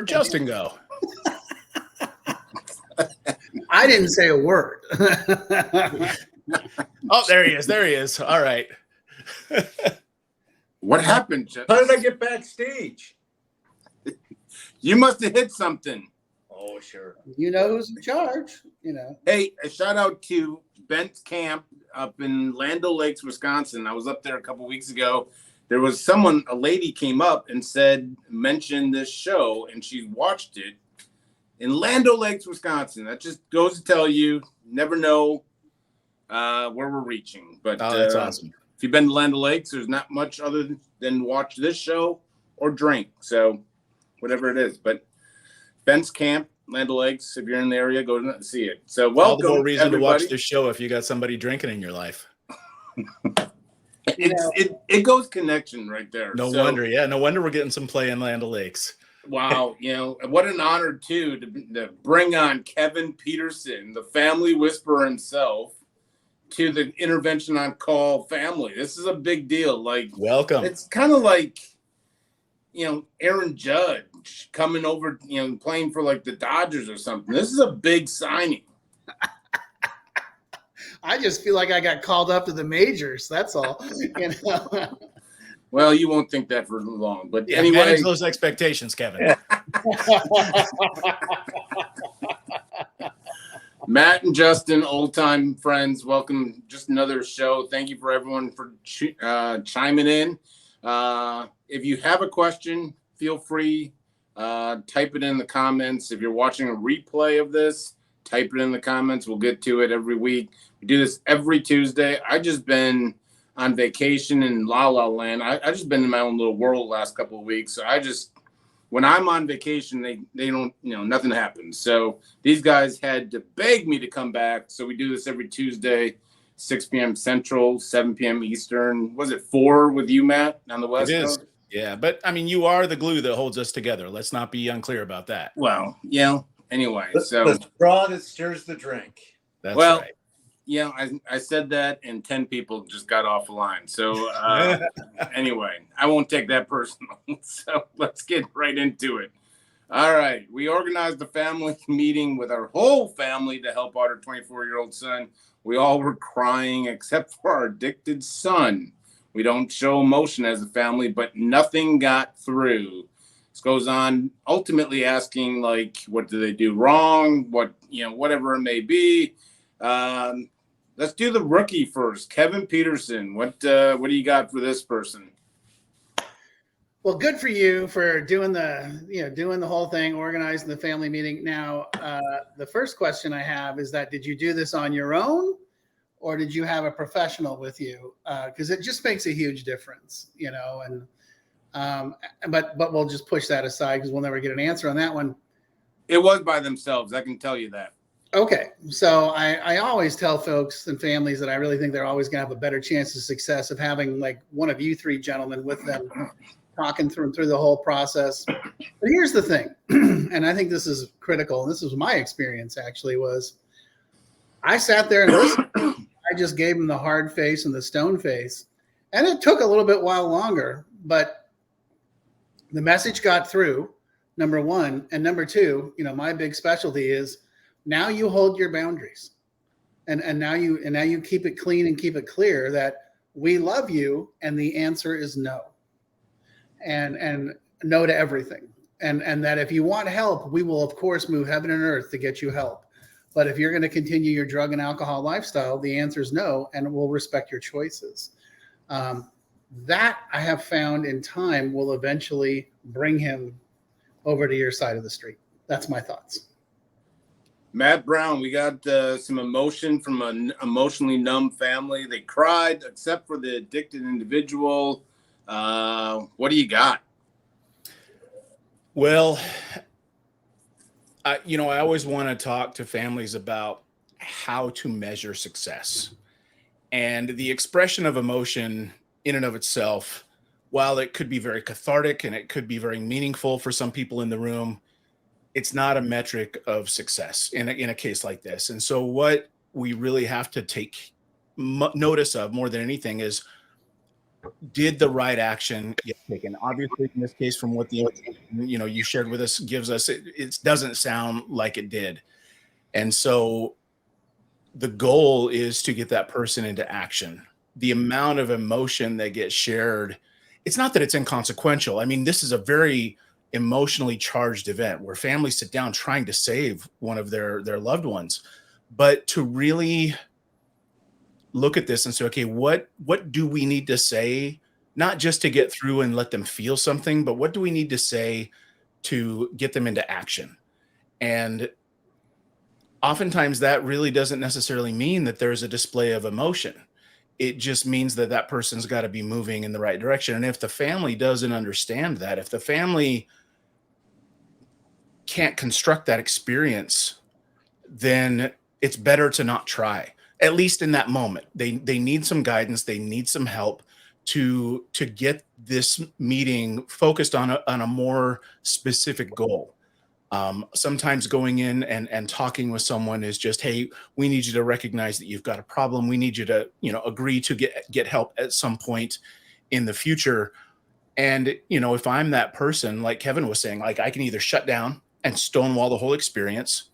Where'd Justin go? I didn't say a word. Oh, there he is. There he is. All right. What happened? How did I get backstage? You must have hit something. Oh, sure. You know who's in charge, Hey, a shout out to Bent's Camp up in Land O'Lakes, Wisconsin. I was up there a couple weeks ago. There was a lady came up and mentioned this show, and she watched it in Land O'Lakes, Wisconsin. That just goes to tell you, never know where we're reaching. But that's awesome. If you've been to Land O'Lakes, there's not much other than watch this show or drink. So whatever it is. But Bent's Camp, Land O'Lakes, if you're in the area, go to see it. So welcome, all the more reason everybody. to watch this show if you got somebody drinking in your life. It goes connection right there. No wonder. Yeah, no wonder we're getting some play in Land O'Lakes. Wow, what an honor too to bring on Kevin Petersen, the family whisperer himself, to the Intervention on Call family. This is a big deal. Like, welcome. It's kind of like, Aaron Judge coming over, playing for like the Dodgers or something. This is a big signing. I just feel like I got called up to the majors. That's all. Well, you won't think that for long, but yeah, anyway, manage those expectations, Kevin. Matt and Justin, old-time friends, welcome. Just another show. Thank you for everyone for chiming in. If you have a question, feel free. Type it in the comments. If you're watching a replay of this, type it in the comments. We'll get to it every week. We do this every Tuesday. I just been on vacation in La La Land. I just been in my own little world the last couple of weeks. So when I'm on vacation, they don't, nothing happens. So these guys had to beg me to come back. So we do this every Tuesday, 6 p.m. Central, 7 p.m. Eastern. Was it 4 with you, Matt, on the West Coast? Yeah, but I mean, you are the glue that holds us together. Let's not be unclear about that. Well, anyway. The straw that stirs the drink. That's right. I said that, and 10 people just got off the line. So anyway, I won't take that personal. So let's get right into it. All right. We organized a family meeting with our whole family to help out our 24-year-old son. We all were crying except for our addicted son. We don't show emotion as a family, but nothing got through. This goes on ultimately asking, like, what do they do wrong? Whatever it may be. Let's do the rookie first. Kevin Petersen. What do you got for this person? Well, good for you for doing the whole thing, organizing the family meeting. Now, the first question I have is that, did you do this on your own, or did you have a professional with you? Because it just makes a huge difference, but we'll just push that aside because we'll never get an answer on that one. It was by themselves. I can tell you that. Okay. So I always tell folks and families that I really think they're always going to have a better chance of success of having like one of you three gentlemen with them talking through the whole process. But here's the thing, and I think this is critical. And this was my experience actually, was I sat there and listened. I just gave them the hard face and the stone face. And it took a little bit while longer, but the message got through, number one. And number two, my big specialty is now you hold your boundaries. And now you keep it clean and keep it clear that we love you. And the answer is no. And no to everything. And that if you want help, we will of course move heaven and earth to get you help. But if you're going to continue your drug and alcohol lifestyle, the answer is no, and we'll respect your choices. That I have found in time will eventually bring him over to your side of the street. That's my thoughts. Matt Brown, we got some emotion from an emotionally numb family. They cried, except for the addicted individual. What do you got? Well, I always want to talk to families about how to measure success. And the expression of emotion in and of itself, while it could be very cathartic and it could be very meaningful for some people in the room, it's not a metric of success in a case like this. And so what we really have to take notice of more than anything is did the right action get taken? Obviously, in this case, from what the you shared with us gives us, it doesn't sound like it did. And so the goal is to get that person into action. The amount of emotion that gets shared, it's not that it's inconsequential. I mean, this is a very emotionally charged event where families sit down trying to save one of their loved ones. But to really look at this and say, okay, what do we need to say, not just to get through and let them feel something, but what do we need to say to get them into action? And oftentimes that really doesn't necessarily mean that there's a display of emotion. It just means that that person's got to be moving in the right direction. And if the family doesn't understand that, if the family can't construct that experience, then it's better to not try. At least in that moment, they need some guidance, they need some help to get this meeting focused on a more specific goal. Sometimes going in and talking with someone is just, hey, we need you to recognize that you've got a problem. We need you to, agree to get help at some point in the future. And, if I'm that person, like Kevin was saying, like I can either shut down and stonewall the whole experience.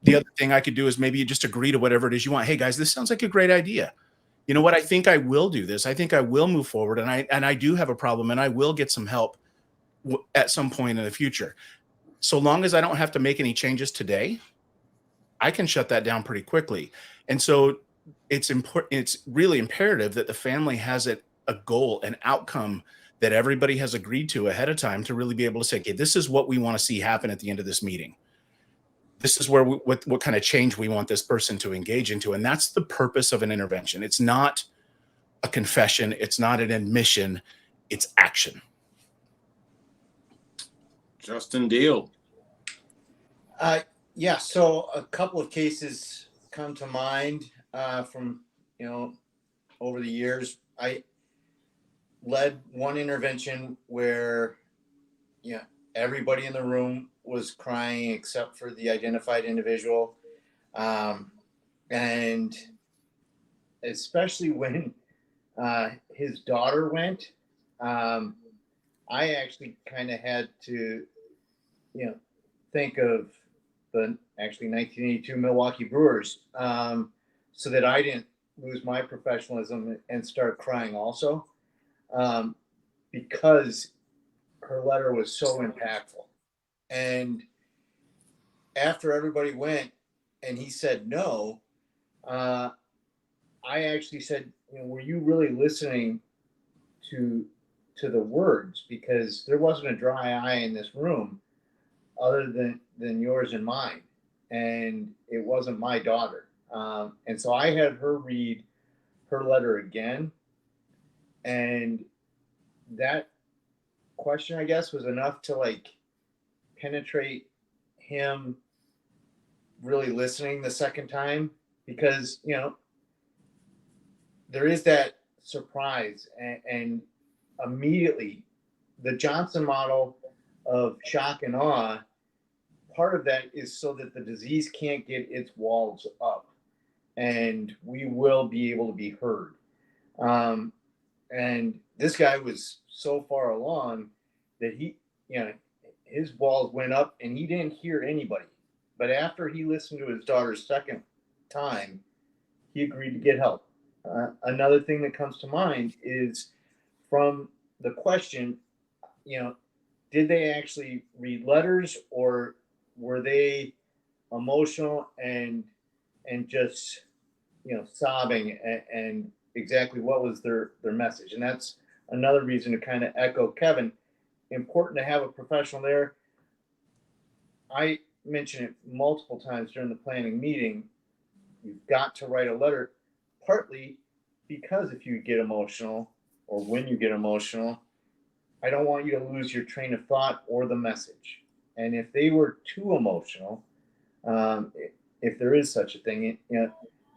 The other thing I could do is maybe just agree to whatever it is you want. Hey guys, this sounds like a great idea. You know what? I think I will do this. I think I will move forward, and I do have a problem, and I will get some help at some point in the future. So long as I don't have to make any changes today, I can shut that down pretty quickly. And so it's important. It's really imperative that the family has a goal, an outcome that everybody has agreed to ahead of time to really be able to say, okay, this is what we want to see happen at the end of this meeting. This is where what kind of change we want this person to engage into. And that's the purpose of an intervention. It's not a confession. It's not an admission. It's action. Justin Deal. Yeah, so a couple of cases come to mind from, over the years. I led one intervention where, everybody in the room was crying except for the identified individual. And especially when his daughter went, I actually kind of had to, think of the actually 1982 Milwaukee Brewers, so that I didn't lose my professionalism and start crying also, because her letter was so impactful. And after everybody went and he said no, I actually said, were you really listening to the words? Because there wasn't a dry eye in this room other than yours and mine, and it wasn't my daughter. And so I had her read her letter again, and that question, I guess, was enough to like penetrate him really listening the second time, because there is that surprise, and immediately the Johnson model of shock and awe, part of that is so that the disease can't get its walls up and we will be able to be heard. And this guy was so far along that his walls went up and he didn't hear anybody. But after he listened to his daughter's second time, he agreed to get help. Another thing that comes to mind is from the question, did they actually read letters, or were they emotional and just sobbing, and exactly what was their message? And that's another reason to kind of echo Kevin. Important to have a professional there. I mentioned it multiple times during the planning meeting. You've got to write a letter, partly because if you get emotional, or when you get emotional, I don't want you to lose your train of thought or the message. And if they were too emotional, if there is such a thing,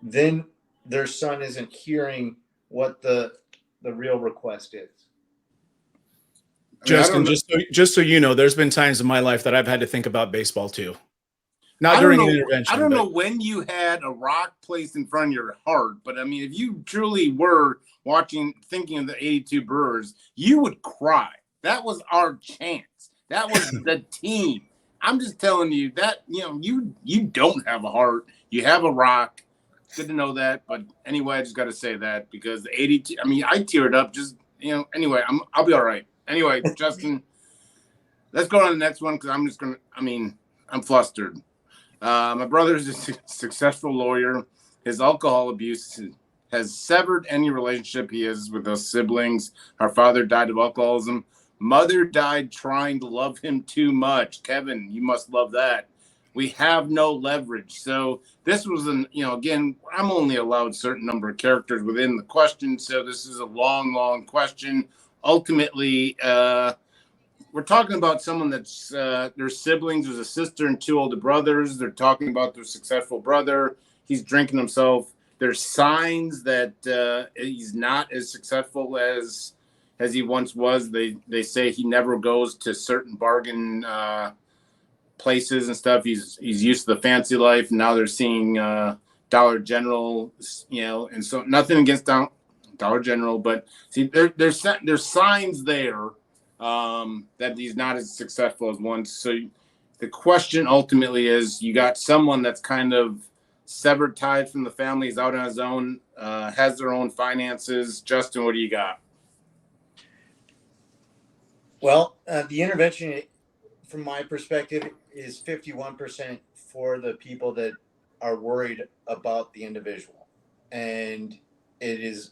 then their son isn't hearing what the real request is. Justin, just so you know, there's been times in my life that I've had to think about baseball too. Not I don't during know. an intervention. I don't but- know when you had a rock placed in front of your heart, but I mean, if you truly were thinking of the 82 Brewers, you would cry. That was our chance. That was the team. I'm just telling you that, you don't have a heart. You have a rock. Good to know that. But anyway, I just got to say that because the 82, I mean, I teared up just, anyway, I'll be all right. Anyway, Justin, let's go on to the next one because I'm flustered. My brother is a successful lawyer. His alcohol abuse has severed any relationship he has with his siblings. Our father died of alcoholism. Mother died trying to love him too much. Kevin, you must love that. We have no leverage. So this was again, I'm only allowed a certain number of characters within the question. So this is a long, long question. Ultimately, we're talking about someone that's their siblings. There's a sister and two older brothers. They're talking about their successful brother. He's drinking himself. There's signs that he's not as successful as he once was. They say he never goes to certain bargain places and stuff. He's used to the fancy life. And now they're seeing Dollar General, and so nothing against Dollar General, but see, there's signs there that he's not as successful as once. So the question ultimately is, you got someone that's kind of severed ties from the family, is out on his own, has their own finances. Justin, what do you got? Well, the intervention, from my perspective, is 51% for the people that are worried about the individual. And it is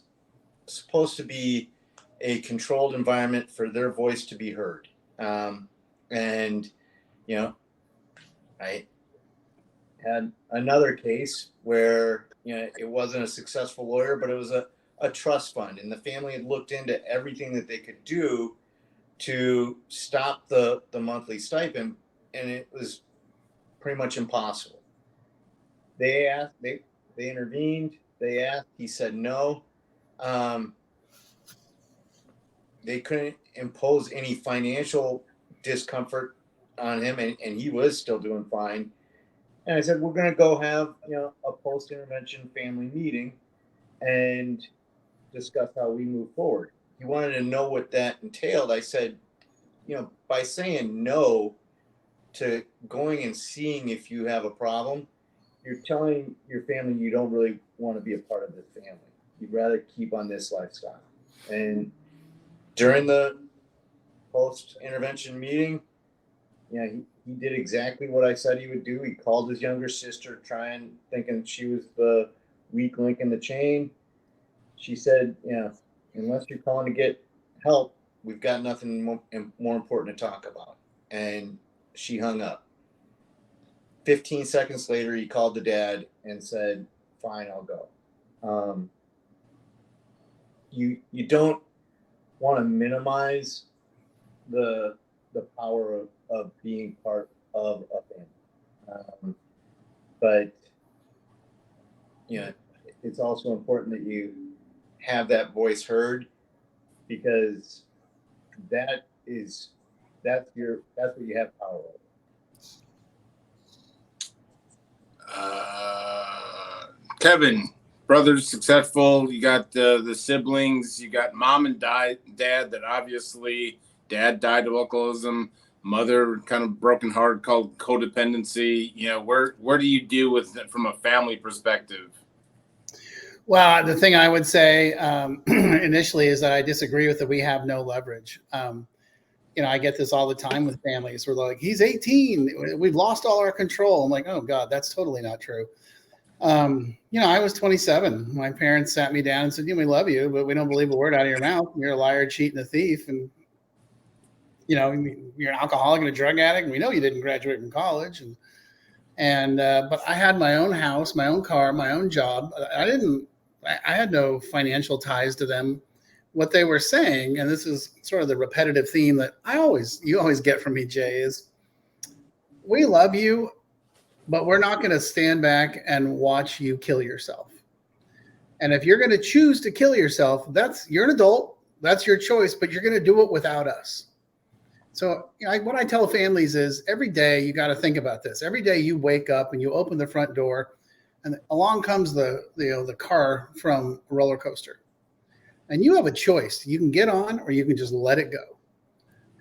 supposed to be a controlled environment for their voice to be heard. And, I had another case where, it wasn't a successful lawyer, but it was a trust fund. And the family had looked into everything that they could do to stop the monthly stipend, and it was pretty much impossible. They asked, they intervened, they asked, he said no. They couldn't impose any financial discomfort on him, and he was still doing fine. And I said, we're going to go have a post-intervention family meeting and discuss how we move forward. He wanted to know what that entailed. I said, by saying no to going and seeing if you have a problem, you're telling your family you don't really want to be a part of this family. You'd rather keep on this lifestyle. And during the post-intervention meeting, he did exactly what I said he would do. He called his younger sister, thinking she was the weak link in the chain. She said, unless you're calling to get help, we've got nothing more important to talk about. And she hung up. 15 seconds later, he called the dad and said, fine, I'll go. You don't want to minimize the power of being part of a family. But it's also important that you have that voice heard, because that's what you have power over. Kevin, brothers successful. You got the siblings. You got mom and dad. That obviously, dad died of alcoholism. Mother kind of broken heart, called codependency. Where do you deal with it from a family perspective? Well, the thing I would say initially is that I disagree with that we have no leverage. I get this all the time with families. We're like, he's 18. We've lost all our control. I'm like, oh God, that's totally not true. I was 27. My parents sat me down and said, we love you, but we don't believe a word out of your mouth. You're a liar, cheat, and a thief. And, you're an alcoholic and a drug addict. And we know you didn't graduate from college. But I had my own house, my own car, my own job. I had no financial ties to them. What they were saying, and this is sort of the repetitive theme that you always get from me, Jay, is we love you, but we're not going to stand back and watch you kill yourself. And if you're going to choose to kill yourself, you're an adult, that's your choice, but you're going to do it without us. So, what I tell families is every day you got to think about this. Every day you wake up and you open the front door, and along comes the car from a roller coaster, and you have a choice. You can get on, or you can just let it go.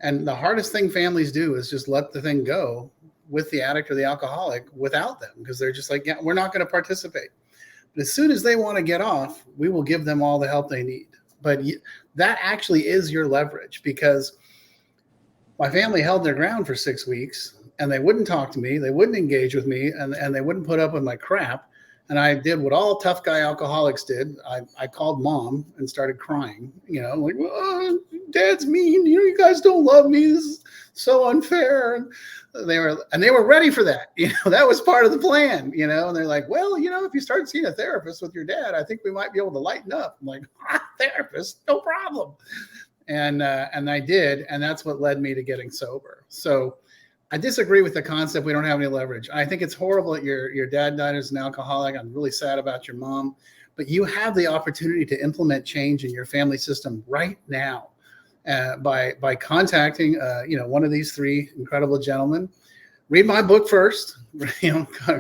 And the hardest thing families do is just let the thing go with the addict or the alcoholic without them, because they're just like, yeah, we're not going to participate. But as soon as they want to get off, we will give them all the help they need. But that actually is your leverage, because my family held their ground for 6 weeks, and they wouldn't talk to me. They wouldn't engage with me, and they wouldn't put up with my crap. And I did what all tough guy alcoholics did. I called mom and started crying, like, oh, dad's mean. You guys don't love me. This is so unfair. And they were ready for that. That was part of the plan, and they're like, well, if you start seeing a therapist with your dad, I think we might be able to lighten up. I'm like, therapist, no problem. And I did. And that's what led me to getting sober. So I disagree with the concept we don't have any leverage. I think it's horrible that your dad died as an alcoholic. I'm really sad about your mom, but you have the opportunity to implement change in your family system right now by contacting one of these three incredible gentlemen. Read my book first,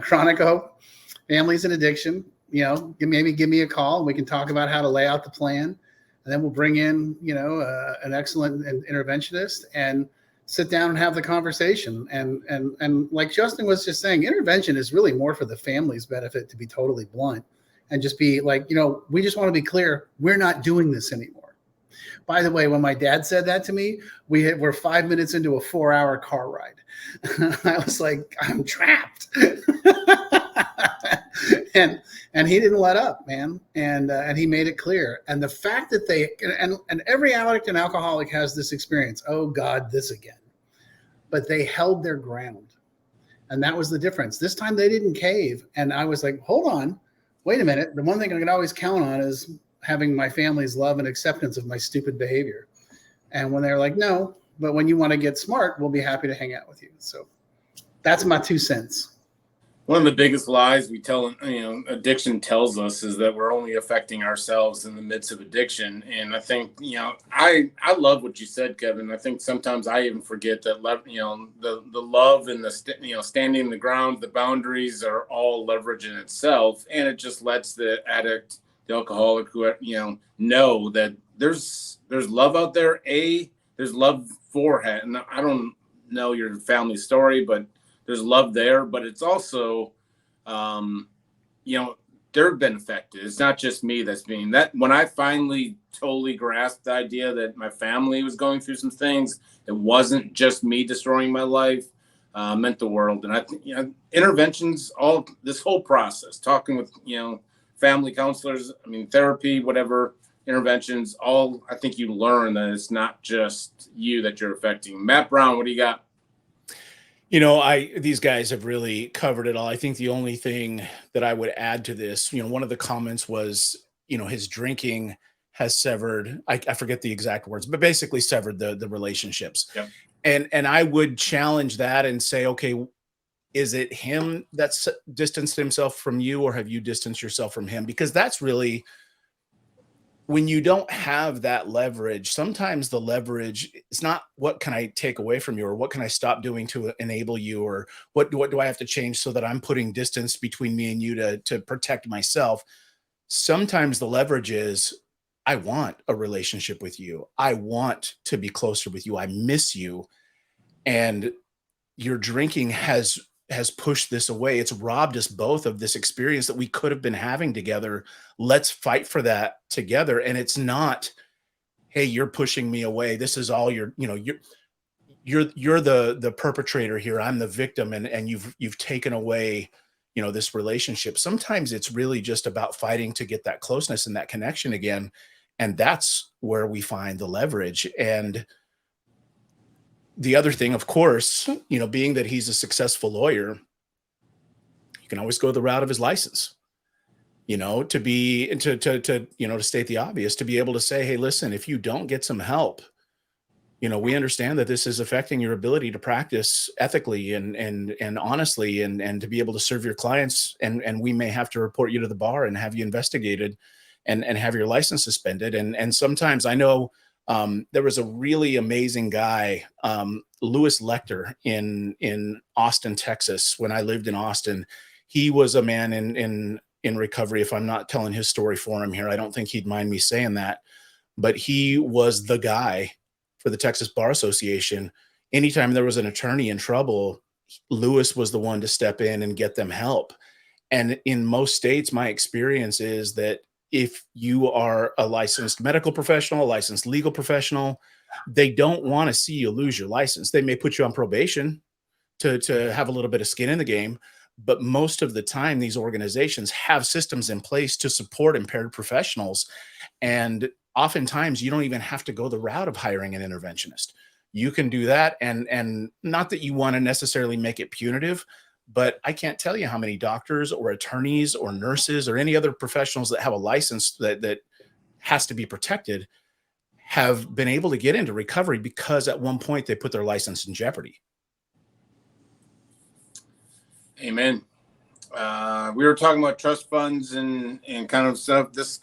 Chronic Hope, Families and Addiction. Maybe give me a call and we can talk about how to lay out the plan, and then we'll bring in an excellent interventionist and sit down and have the conversation. And like Justin was just saying, intervention is really more for the family's benefit, to be totally blunt, and just be like, we just want to be clear, we're not doing this anymore. By the way, when my dad said that to me, we're 5 minutes into a 4-hour car ride. I was like, I'm trapped. And he didn't let up, man. And he made it clear. And the fact that and every addict and alcoholic has this experience. Oh God, this again. But they held their ground. And that was the difference. This time they didn't cave. And I was like, hold on, wait a minute. The one thing I can always count on is having my family's love and acceptance of my stupid behavior. And when they're like, no, but when you want to get smart, we'll be happy to hang out with you. So that's my 2 cents. One of the biggest lies we tell, addiction tells us, is that we're only affecting ourselves in the midst of addiction. And I think, I love what you said, Kevin. I think sometimes I even forget that, the love and the, standing the ground, the boundaries are all leverage in itself. And it just lets the addict, the alcoholic, who, know that there's love out there. There's love for it. And I don't know your family story, but there's love there, but it's also, they've been affected. It's not just me that's being that. When I finally totally grasped the idea that my family was going through some things, it wasn't just me destroying my life, meant the world. And I think, interventions, all this whole process, talking with, family counselors, therapy, whatever, interventions, all, I think you learn that it's not just you that you're affecting. Matt Brown, what do you got? These guys have really covered it all. I think the only thing that I would add to this, one of the comments was, his drinking has severed, I forget the exact words, but basically severed the relationships. Yep. And I would challenge that and say, okay, is it him that's distanced himself from you, or have you distanced yourself from him? Because that's really, when you don't have that leverage, sometimes the leverage is not what can I take away from you, or what can I stop doing to enable you, or what do I have to change so that I'm putting distance between me and you to protect myself. Sometimes the leverage is, I want a relationship with you. I want to be closer with you. I miss you. And your drinking has pushed this away. It's robbed us both of this experience that we could have been having together. Let's fight for that together. And it's not, hey, you're pushing me away. This is all you're the perpetrator here. I'm the victim. And you've taken away, this relationship. Sometimes it's really just about fighting to get that closeness and that connection again. And that's where we find the leverage. And the other thing, of course, being that he's a successful lawyer, you can always go the route of his license, to state the obvious, to be able to say, hey, listen, if you don't get some help, we understand that this is affecting your ability to practice ethically and honestly, and to be able to serve your clients. And we may have to report you to the bar and have you investigated and have your license suspended. And sometimes I know, There was a really amazing guy, Louis Lecter in Austin, Texas. When I lived in Austin, he was a man in recovery. If I'm not telling his story for him here, I don't think he'd mind me saying that. But he was the guy for the Texas Bar Association. Anytime there was an attorney in trouble, Louis was the one to step in and get them help. And in most states, my experience is that if you are a licensed medical professional, a licensed legal professional, they don't want to see you lose your license. They may put you on probation to have a little bit of skin in the game. But most of the time, these organizations have systems in place to support impaired professionals. And oftentimes, you don't even have to go the route of hiring an interventionist. You can do that. And not that you want to necessarily make it punitive, but I can't tell you how many doctors or attorneys or nurses or any other professionals that have a license that has to be protected have been able to get into recovery because at one point they put their license in jeopardy. Amen. We were talking about trust funds and kind of stuff. This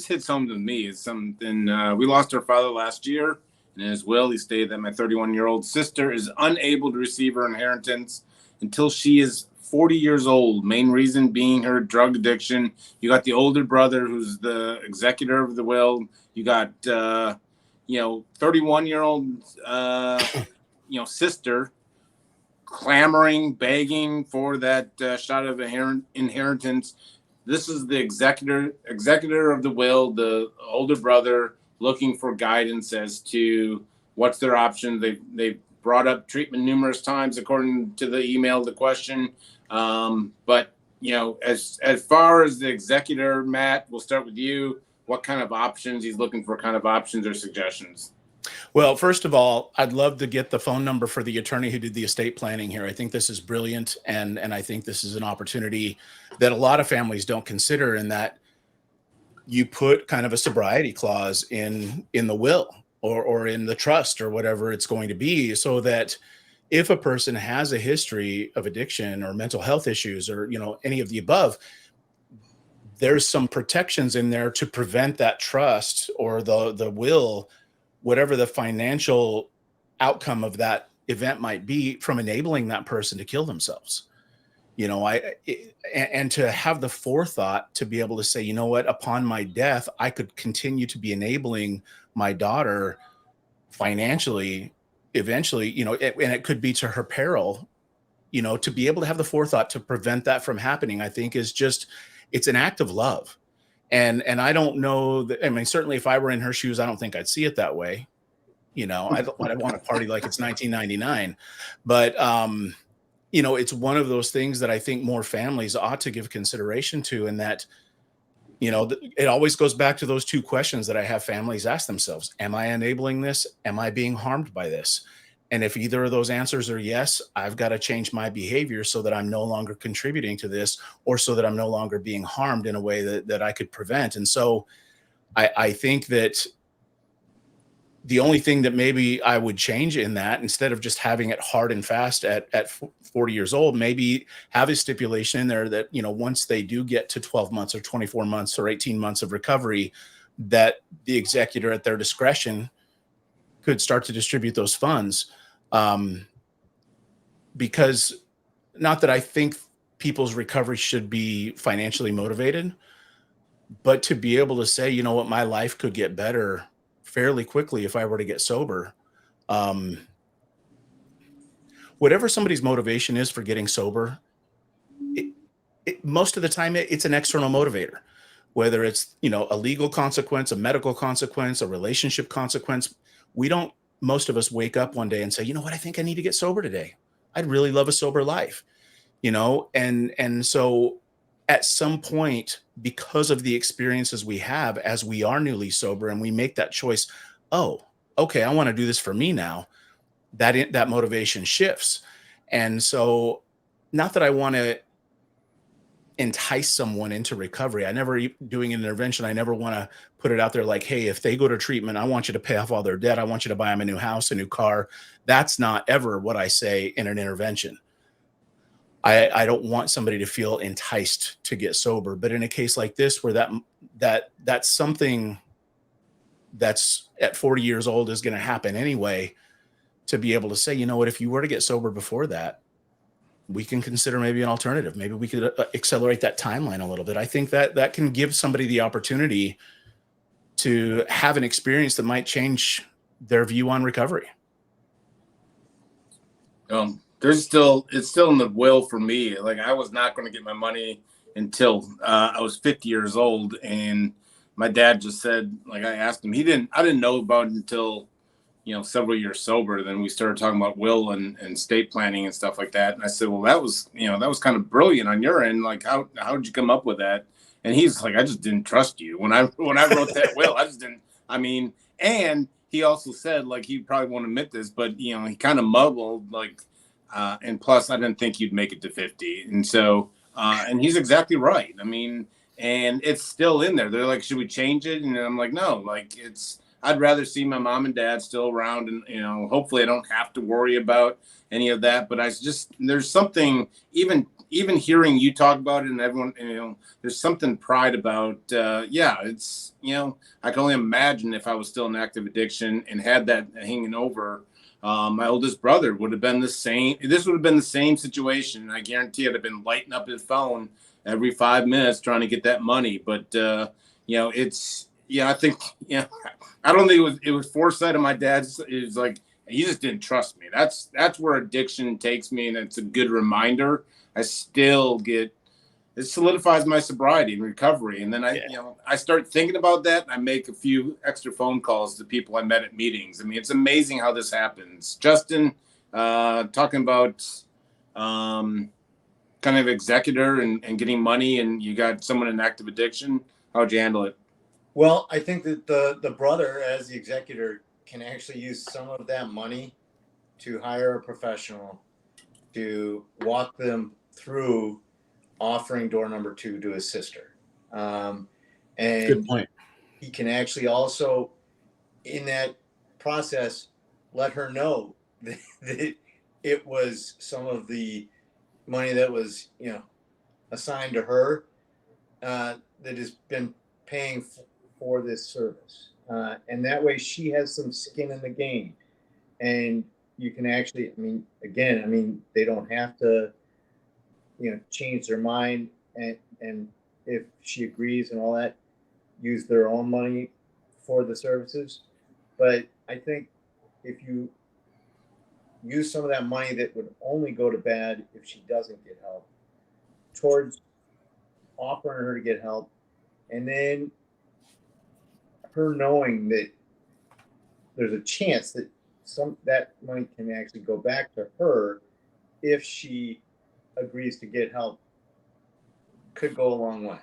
hits home to me. It's something we lost our father last year, and in his will, he stated that my 31-year-old sister is unable to receive her inheritance until she is 40 years old. Main reason being her drug addiction. You got the older brother who's the executor of the will. You got 31-year-old sister clamoring, begging for that shot of inheritance. This is the executor of the will, the older brother, looking for guidance as to what's their option. They've brought up treatment numerous times, according to the email, the question. But as far as the executor, Matt, we'll start with you. What kind of options he's looking for? Kind of options or suggestions? Well, first of all, I'd love to get the phone number for the attorney who did the estate planning here. I think this is brilliant, and I think this is an opportunity that a lot of families don't consider, in that you put kind of a sobriety clause in the will or in the trust or whatever it's going to be, so that if a person has a history of addiction or mental health issues or any of the above, there's some protections in there to prevent that trust or the will, whatever the financial outcome of that event might be, from enabling that person to kill themselves. And to have the forethought to be able to say, you know what, upon my death, I could continue to be enabling my daughter financially, eventually, and it could be to her peril, to be able to have the forethought to prevent that from happening, I think it's an act of love. And I don't know that, I mean, certainly if I were in her shoes, I don't think I'd see it that way. I want to party like it's 1999, but it's one of those things that I think more families ought to give consideration to, and that, it always goes back to those two questions that I have families ask themselves. Am I enabling this? Am I being harmed by this? And if either of those answers are yes, I've got to change my behavior so that I'm no longer contributing to this, or so that I'm no longer being harmed in a way that I could prevent. And so I think that the only thing that maybe I would change in that, instead of just having it hard and fast at 40 years old, maybe have a stipulation in there that, once they do get to 12 months or 24 months or 18 months of recovery, that the executor at their discretion could start to distribute those funds. Because, not that I think people's recovery should be financially motivated, but to be able to say, you know what, my life could get better fairly quickly if I were to get sober. Whatever somebody's motivation is for getting sober, most of the time it's an external motivator, whether it's, a legal consequence, a medical consequence, a relationship consequence. Most of us wake up one day and say, you know what, I think I need to get sober today. I'd really love a sober life, and so at some point, because of the experiences we have as we are newly sober and we make that choice, oh, okay, I want to do this for me now, that motivation shifts. And so, not that I want to entice someone into recovery. Doing an intervention, I never want to put it out there like, hey, if they go to treatment, I want you to pay off all their debt. I want you to buy them a new house, a new car. That's not ever what I say in an intervention. I don't want somebody to feel enticed to get sober. But in a case like this, where that's something that's at 40 years old is going to happen anyway, to be able to say, you know what, if you were to get sober before that, we can consider maybe an alternative. Maybe we could accelerate that timeline a little bit. I think that that can give somebody the opportunity to have an experience that might change their view on recovery. It's still in the will for me. Like, I was not going to get my money until I was 50 years old. And my dad just said, like, I asked him, I didn't know about it until, several years sober. Then we started talking about will and estate planning and stuff like that. And I said, well, that was kind of brilliant on your end. Like, how did you come up with that? And he's like, I just didn't trust you when I wrote that will. I just didn't. I mean, and he also said, like, he probably won't admit this, but he kind of mumbled, like, and plus I didn't think you'd make it to 50. And so, and he's exactly right. I mean, and it's still in there. They're like, should we change it? And I'm like, no, like, I'd rather see my mom and dad still around, and, hopefully I don't have to worry about any of that. But there's something, even hearing you talk about it and everyone, there's something pride about, it's, I can only imagine if I was still in active addiction and had that hanging over. My oldest brother would have been the same. This would have been the same situation. I guarantee I'd have been lighting up his phone every 5 minutes trying to get that money. But, I think, I don't think it was foresight of my dad's. It was like, he just didn't trust me. That's where addiction takes me. And it's a good reminder. I still it solidifies my sobriety and recovery. And then I start thinking about that. And I make a few extra phone calls to people I met at meetings. I mean, it's amazing how this happens. Justin, talking about kind of executor and getting money, and you got someone in active addiction. How'd you handle it? Well, I think that the brother, as the executor, can actually use some of that money to hire a professional to walk them through offering door number 2 to his sister. And Good point. He can actually also, in that process, let her know that it was some of the money that was, assigned to her that has been paying for this service. And that way she has some skin in the game. And you can actually, they don't have to, change their mind, and if she agrees and all that, use their own money for the services. But I think if you use some of that money that would only go to bad if she doesn't get help, towards offering her to get help, and then her knowing that there's a chance that that money can actually go back to her if she agrees to get help, could go a long way.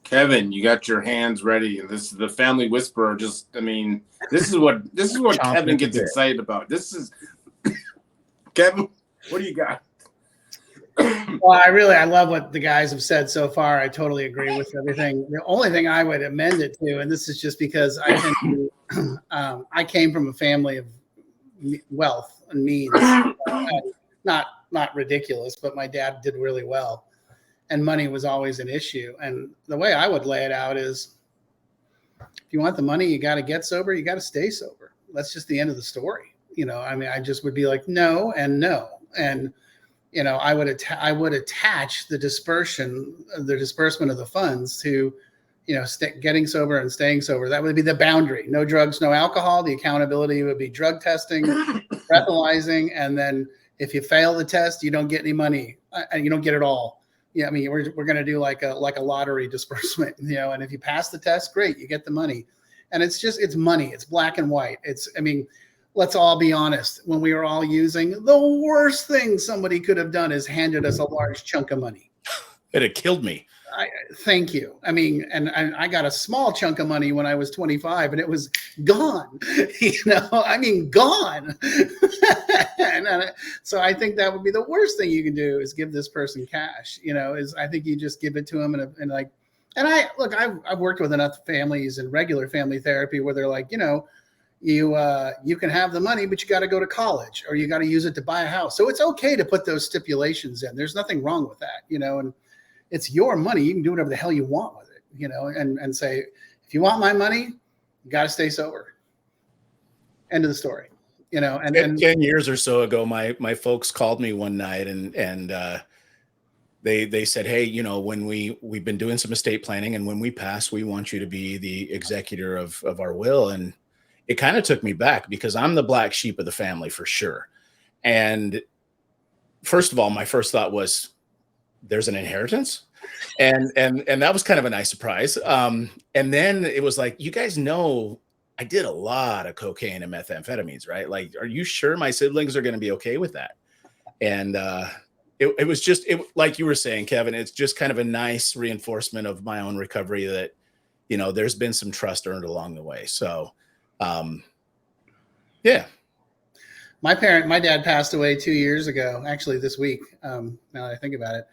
Kevin, you got your hands ready. This is the family whisperer. This is what Kevin gets excited about. This is Kevin. What do you got? Well, I love what the guys have said so far. I totally agree with everything. The only thing I would amend it to, and this is just because I came from a family of wealth and means, not ridiculous, but my dad did really well, and money was always an issue. And the way I would lay it out is, if you want the money, you got to get sober, you got to stay sober. That's just the end of the story. I just would be like, no and no. And I would attach the disbursement of the funds to, getting sober and staying sober. That would be the boundary. No drugs, no alcohol. The accountability would be drug testing, breathalyzing, and then if you fail the test, you don't get any money, and you don't get it all. Yeah, we're going to do like a lottery disbursement, and if you pass the test, great, you get the money. And it's money. It's black and white. Let's all be honest. When we were all using, the worst thing somebody could have done is handed us a large chunk of money. It'd have killed me. Thank you. And I got a small chunk of money when I was 25, and it was gone. Gone. So I think that would be the worst thing you can do, is give this person cash. I think you just give it to them, I've worked with enough families in regular family therapy where they're like, you can have the money, but you got to go to college, or you got to use it to buy a house. So it's okay to put those stipulations in. There's nothing wrong with that, and it's your money. You can do whatever the hell you want with it, and say, if If you want my money, you got to stay sober. End of the story. You know, and 10 years or so ago, my folks called me one night and they said, hey, you know, when we've been doing some estate planning, and when we pass, we want you to be the executor of our will. And it kind of took me back because I'm the black sheep of the family for sure. And first of all, my first thought was, there's an inheritance. And that was kind of a nice surprise. And then it was like, you guys know, I did a lot of cocaine and methamphetamines, right? Like, are you sure my siblings are going to be okay with that? And it was just, like you were saying, Kevin, it's just kind of a nice reinforcement of my own recovery that, you know, there's been some trust earned along the way. So, yeah. My dad passed away 2 years ago, actually this week, now that I think about it.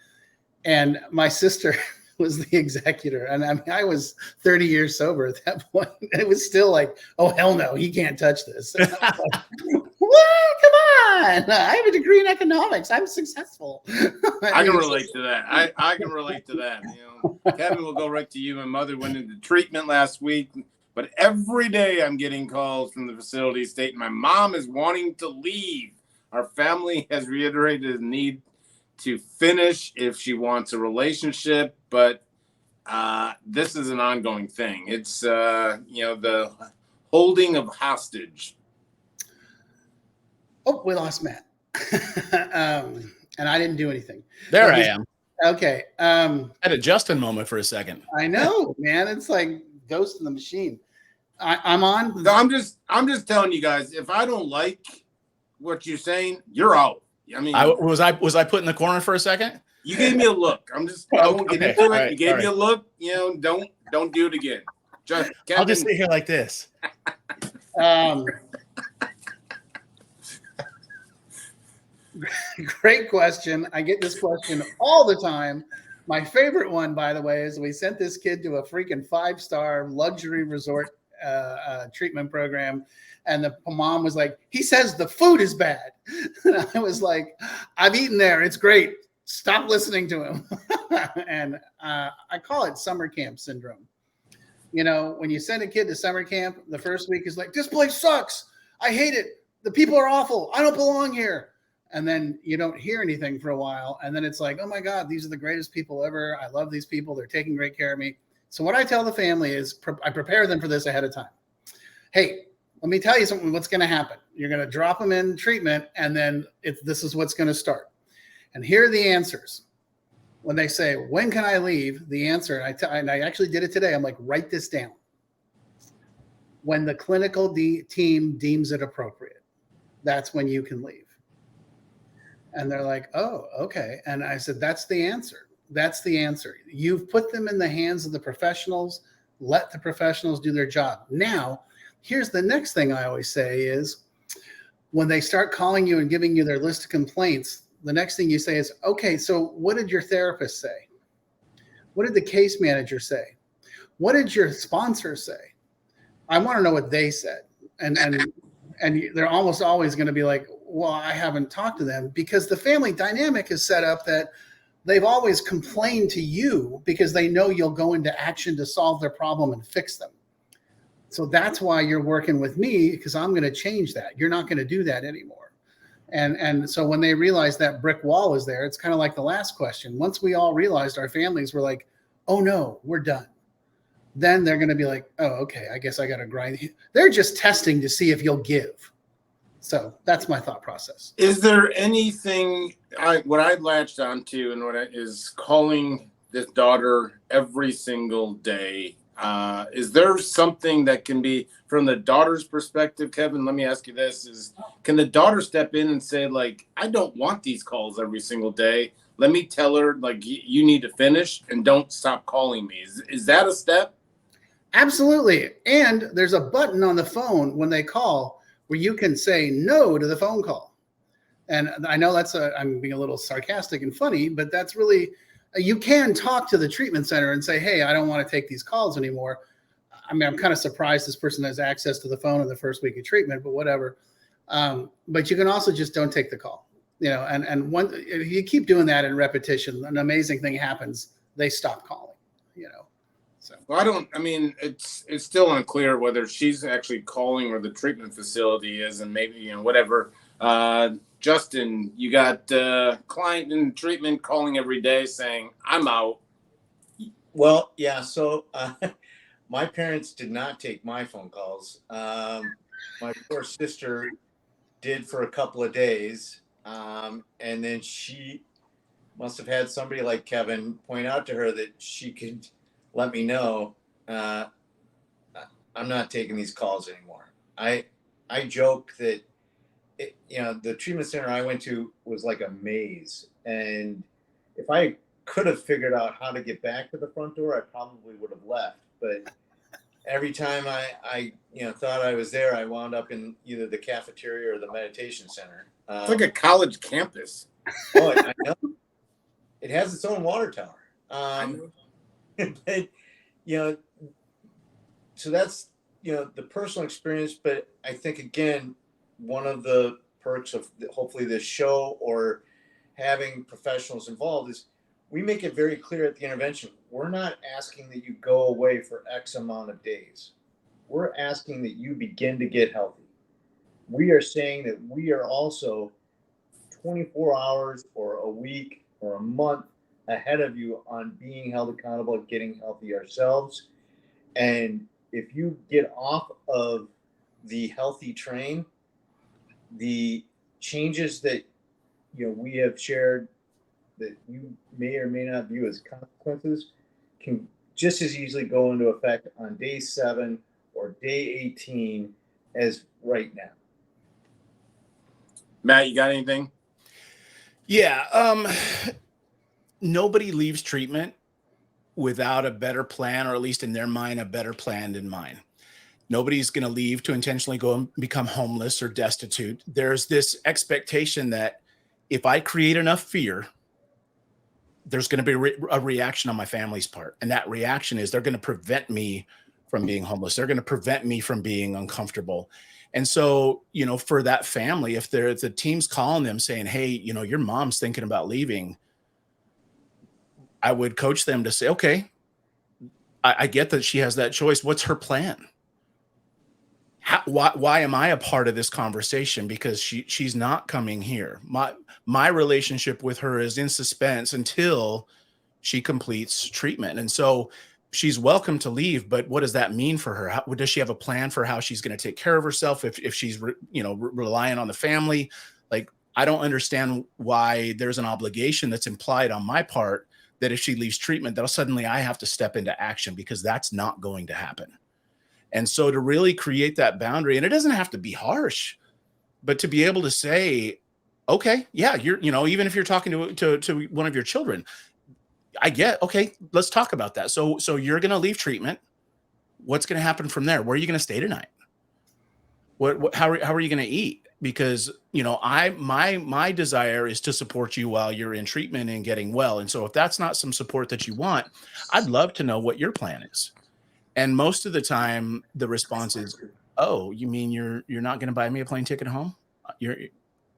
And my sister was the executor. And I mean, I was 30 years sober at that point. And it was still like, oh, hell no, he can't touch this. And I was like, what? Come on. I have a degree in economics. I'm successful. I can relate to that. I can relate to that. You know, Kevin will go right to you. My mother went into treatment last week, but every day I'm getting calls from the facility stating my mom is wanting to leave. Our family has reiterated the need to finish if she wants a relationship, but this is an ongoing thing. It's you know, the holding of hostage. Oh, we lost Matt. And I didn't do anything. There I am. Okay. I had a Justin moment for a second. I know, man. It's like Ghost in the Machine. I'm on. So I'm just telling you guys, if I don't like what you're saying, you're out. I mean, was I put in the corner for a second? You gave me a look. I won't get into it. Right, you gave me a look. You know, don't do it again. Just Kevin. I'll just sit here like this. Great question. I get this question all the time. My favorite one, by the way, is we sent this kid to a freaking 5-star luxury resort treatment program. And the mom was like, he says the food is bad. And I was like, I've eaten there. It's great. Stop listening to him. And I call it summer camp syndrome. You know, when you send a kid to summer camp, the first week is like, this place sucks. I hate it. The people are awful. I don't belong here. And then you don't hear anything for a while. And then it's like, oh my God, these are the greatest people ever. I love these people. They're taking great care of me. So what I tell the family is I prepare them for this ahead of time. Hey, let me tell you something. What's going to happen? You're going to drop them in treatment, and then this is what's going to start. And here are the answers. When they say, when can I leave? The answer, and I actually did it today. I'm like, write this down. When the clinical team deems it appropriate, that's when you can leave. And they're like, oh, okay. And I said, that's the answer. That's the answer. You've put them in the hands of the professionals. Let the professionals do their job. Now, here's the next thing I always say is when they start calling you and giving you their list of complaints, the next thing you say is, okay, so what did your therapist say? What did the case manager say? What did your sponsor say? I want to know what they said. And they're almost always going to be like, well, I haven't talked to them, because the family dynamic is set up that they've always complained to you because they know you'll go into action to solve their problem and fix them. So that's why you're working with me, because I'm going to change that. You're not going to do that anymore. And so when they realize that brick wall is there, it's kind of like the last question. Once we all realized, our families were like, oh no, we're done. Then they're going to be like, oh, okay, I guess I got to grind. They're just testing to see if you'll give. So that's my thought process. Is there anything what I latched onto and is calling this daughter every single day? Is there something that can be from the daughter's perspective, Kevin? Let me ask you this: can the daughter step in and say, like, I don't want these calls every single day. Let me tell her, like, you need to finish and don't stop calling me. Is that a step? Absolutely. And there's a button on the phone when they call where you can say no to the phone call. And I know I'm being a little sarcastic and funny, but that's really, you can talk to the treatment center and say, hey, I don't want to take these calls anymore. I mean, I'm kind of surprised this person has access to the phone in the first week of treatment, but whatever. But you can also just don't take the call, you know, and if you keep doing that in repetition, an amazing thing happens. They stop calling, you know. Well, I mean, it's still unclear whether she's actually calling or the treatment facility is, and maybe, whatever. Justin, you got client in treatment calling every day saying, I'm out. Well, yeah. So my parents did not take my phone calls. My poor sister did for a couple of days. And then she must have had somebody like Kevin point out to her that she could let me know, I'm not taking these calls anymore. I joke that the treatment center I went to was like a maze, and if I could have figured out how to get back to the front door, I probably would have left. But every time I thought I was there, I wound up in either the cafeteria or the meditation center. It's like a college campus. Oh, I know. It has its own water tower. But, so that's, the personal experience. But I think, again, one of the perks of hopefully this show or having professionals involved is we make it very clear at the intervention. We're not asking that you go away for X amount of days. We're asking that you begin to get healthy. We are saying that we are also 24 hours or a week or a month ahead of you on being held accountable and getting healthy ourselves. And if you get off of the healthy train, the changes that we have shared that you may or may not view as consequences can just as easily go into effect on day 7 or day 18 as right now. Matt, you got anything? Yeah. Nobody leaves treatment without a better plan, or at least in their mind, a better plan than mine. Nobody's going to leave to intentionally go and become homeless or destitute. There's this expectation that if I create enough fear, there's going to be a reaction on my family's part. And that reaction is they're going to prevent me from being homeless. They're going to prevent me from being uncomfortable. And so, for that family, if the team's calling them saying, hey, your mom's thinking about leaving, I would coach them to say, okay, I get that she has that choice. What's her plan? Why am I a part of this conversation? Because she's not coming here. My relationship with her is in suspense until she completes treatment. And so she's welcome to leave, but what does that mean for her? Does she have a plan for how she's going to take care of herself if she's relying on the family? Like, I don't understand why there's an obligation that's implied on my part that if she leaves treatment, that suddenly I have to step into action, because that's not going to happen. And so to really create that boundary, and it doesn't have to be harsh, but to be able to say, okay, yeah, even if you're talking to one of your children, okay, let's talk about that. So you're going to leave treatment. What's going to happen from there? Where are you going to stay tonight? How are you going to eat? Because, my desire is to support you while you're in treatment and getting well. And so if that's not some support that you want, I'd love to know what your plan is. And most of the time the response is, oh, you mean you're not going to buy me a plane ticket home?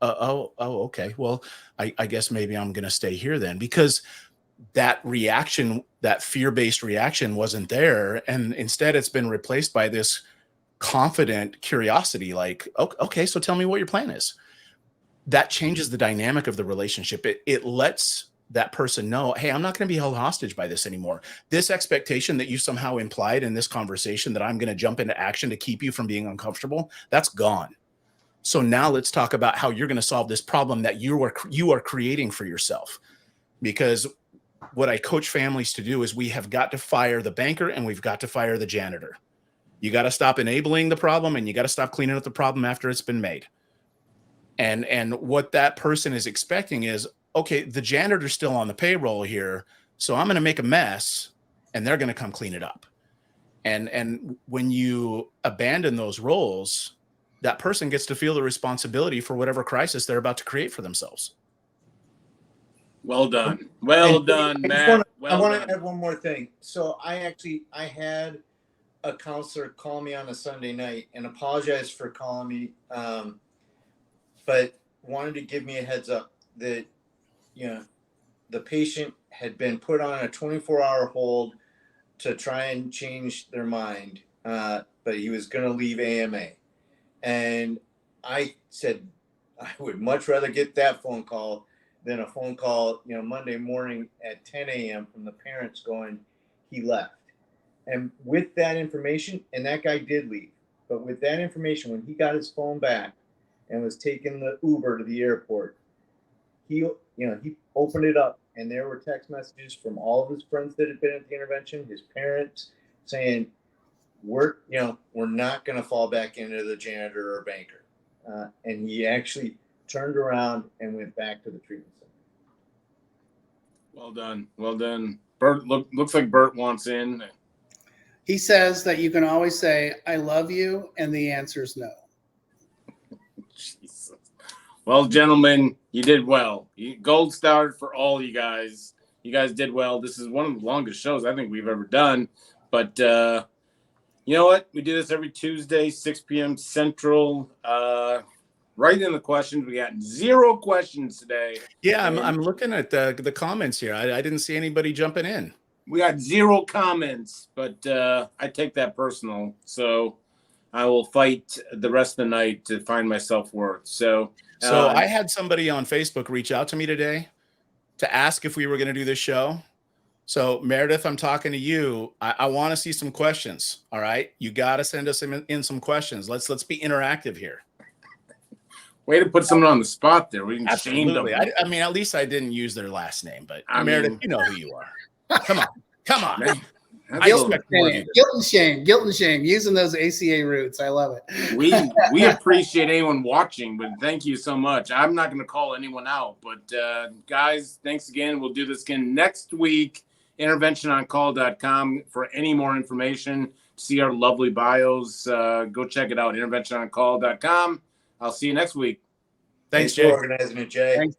Okay. Well, I guess maybe I'm going to stay here then, because that reaction, that fear-based reaction wasn't there. And instead it's been replaced by this confident curiosity. Like, okay, so tell me what your plan is. That changes the dynamic of the relationship. It lets that person know, hey, I'm not going to be held hostage by this anymore. This expectation that you somehow implied in this conversation that I'm going to jump into action to keep you from being uncomfortable, that's gone. So now let's talk about how you're going to solve this problem that you are creating for yourself. Because what I coach families to do is we have got to fire the banker and we've got to fire the janitor. You got to stop enabling the problem and you got to stop cleaning up the problem after it's been made. And what that person is expecting is, okay, the janitor's still on the payroll here, so I'm going to make a mess and they're going to come clean it up. And when you abandon those roles, that person gets to feel the responsibility for whatever crisis they're about to create for themselves. Well done. Well done, Matt. I want to add one more thing. So I had a counselor call me on a Sunday night and apologized for calling me, but wanted to give me a heads up that, the patient had been put on a 24-hour hold to try and change their mind, but he was going to leave AMA. And I said, I would much rather get that phone call than a phone call, Monday morning at 10 a.m. from the parents going, he left. And with that information, and that guy did leave, but with that information, when he got his phone back and was taking the Uber to the airport, he opened it up, and there were text messages from all of his friends that had been at the intervention, his parents, saying, we're not going to fall back into the janitor or banker. And he actually turned around and went back to the treatment center. Well done. Well done. Bert, looks like Bert wants in. He says that you can always say, I love you, and the answer is no. Jesus. Well, gentlemen, you did well. Gold star for all you guys. You guys did well. This is one of the longest shows I think we've ever done. But you know what? We do this every Tuesday, 6 p.m. Central. Right in the questions. We got 0 questions today. Yeah, I'm looking at the comments here. I didn't see anybody jumping in. We got 0 comments, but I take that personal. So I will fight the rest of the night to find my self-worth. So I had somebody on Facebook reach out to me today to ask if we were going to do this show. So Meredith, I'm talking to you. I want to see some questions. All right. You got to send us in some questions. Let's be interactive here. Way to put someone on the spot there. We can shame them. I mean, at least I didn't use their last name, but Meredith, you know who you are. Come on. Man, Guilt and shame. Using those ACA roots. I love it. We appreciate anyone watching, but thank you so much. I'm not going to call anyone out, but guys, thanks again. We'll do this again next week. InterventionOnCall.com for any more information. See our lovely bios. Go check it out. InterventionOnCall.com. I'll see you next week. Thanks, for Jay. organizing it, Jay. Thanks,